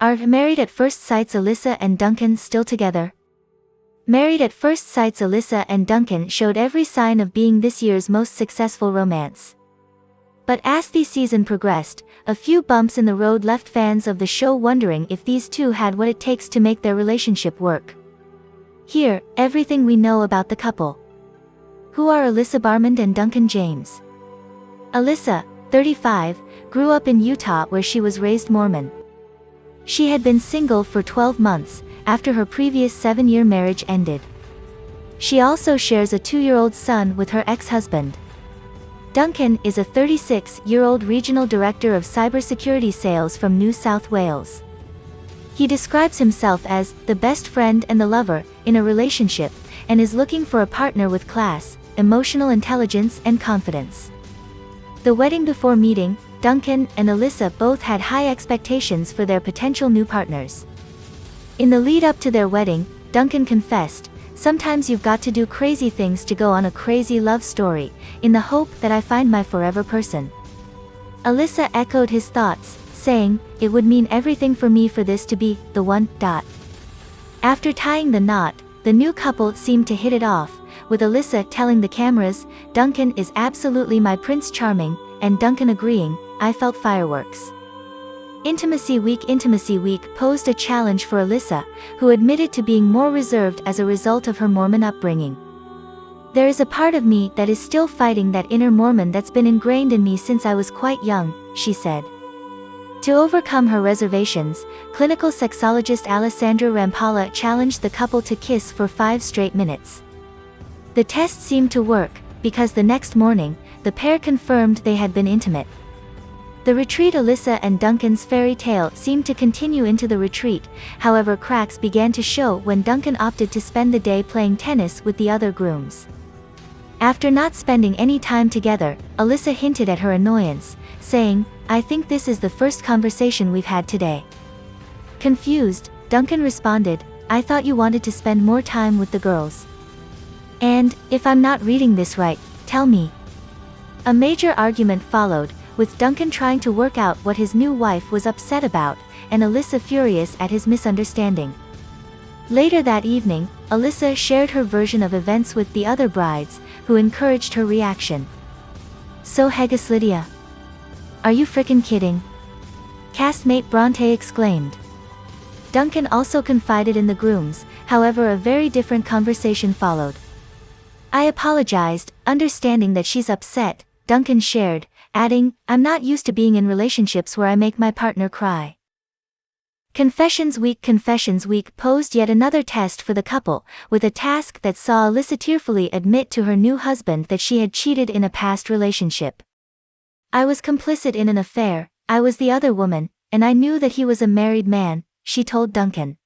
Are Married at First Sight's Alyssa and Duncan still together? Married at First Sight's Alyssa and Duncan showed every sign of being this year's most successful romance. But as the season progressed, a few bumps in the road left fans of the show wondering if these two had what it takes to make their relationship work. Here, everything we know about the couple. Who are Alyssa Barmond and Duncan James? Alyssa, 35, grew up in Utah where she was raised Mormon. She had been single for 12 months, after her previous 7-year marriage ended. She also shares a 2-year-old son with her ex-husband. Duncan is a 36-year-old regional director of cybersecurity sales from New South Wales. He describes himself as the best friend and the lover in a relationship, and is looking for a partner with class, emotional intelligence and confidence. The wedding before meeting, Duncan and Alyssa both had high expectations for their potential new partners. In the lead up to their wedding, Duncan confessed, "Sometimes you've got to do crazy things to go on a crazy love story, in the hope that I find my forever person." Alyssa echoed his thoughts, saying, "It would mean everything for me for this to be the one." After tying the knot, the new couple seemed to hit it off, with Alyssa telling the cameras, "Duncan is absolutely my Prince Charming," and Duncan agreeing, "I felt fireworks." Intimacy Week posed a challenge for Alyssa, who admitted to being more reserved as a result of her Mormon upbringing. "There is a part of me that is still fighting that inner Mormon that's been ingrained in me since I was quite young," she said. To overcome her reservations, clinical sexologist Alessandra Rampala challenged the couple to kiss for 5 straight minutes. The test seemed to work, because the next morning, the pair confirmed they had been intimate. The retreat Alyssa and Duncan's fairy tale seemed to continue into the retreat, however cracks began to show when Duncan opted to spend the day playing tennis with the other grooms. After not spending any time together, Alyssa hinted at her annoyance, saying, "I think this is the first conversation we've had today." Confused, Duncan responded, "I thought you wanted to spend more time with the girls. And, if I'm not reading this right, tell me." A major argument followed, with Duncan trying to work out what his new wife was upset about, and Alyssa furious at his misunderstanding. Later that evening, Alyssa shared her version of events with the other brides, who encouraged her reaction. "So Haggis Lydia. Are you frickin' kidding?" Castmate Bronte exclaimed. Duncan also confided in the grooms, however a very different conversation followed. "I apologized, understanding that she's upset," Duncan shared, adding, "I'm not used to being in relationships where I make my partner cry." Confessions Week posed yet another test for the couple, with a task that saw Alyssa tearfully admit to her new husband that she had cheated in a past relationship. "I was complicit in an affair, I was the other woman, and I knew that he was a married man," she told Duncan.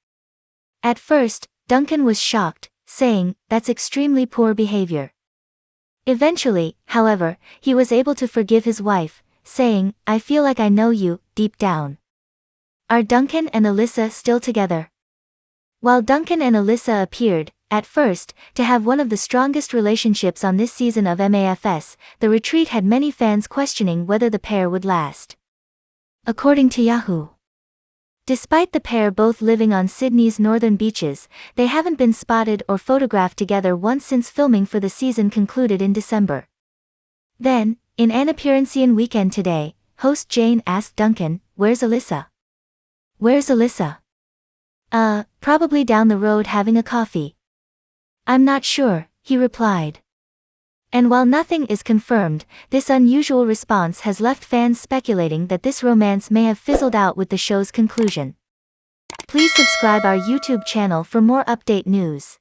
At first, Duncan was shocked, saying, "That's extremely poor behavior." Eventually, however, he was able to forgive his wife, saying, "I feel like I know you, deep down." Are Duncan and Alyssa still together? While Duncan and Alyssa appeared, at first, to have one of the strongest relationships on this season of MAFS, the retreat had many fans questioning whether the pair would last. According to Yahoo! Despite the pair both living on Sydney's northern beaches, they haven't been spotted or photographed together once since filming for the season concluded in December. Then, in an Appearanceian Weekend Today, host Jane asked Duncan, "Where's Alyssa?" "Where's Alyssa?" Probably down the road having a coffee." "I'm not sure," he replied. And while nothing is confirmed, this unusual response has left fans speculating that this romance may have fizzled out with the show's conclusion. Please subscribe our YouTube channel for more update news.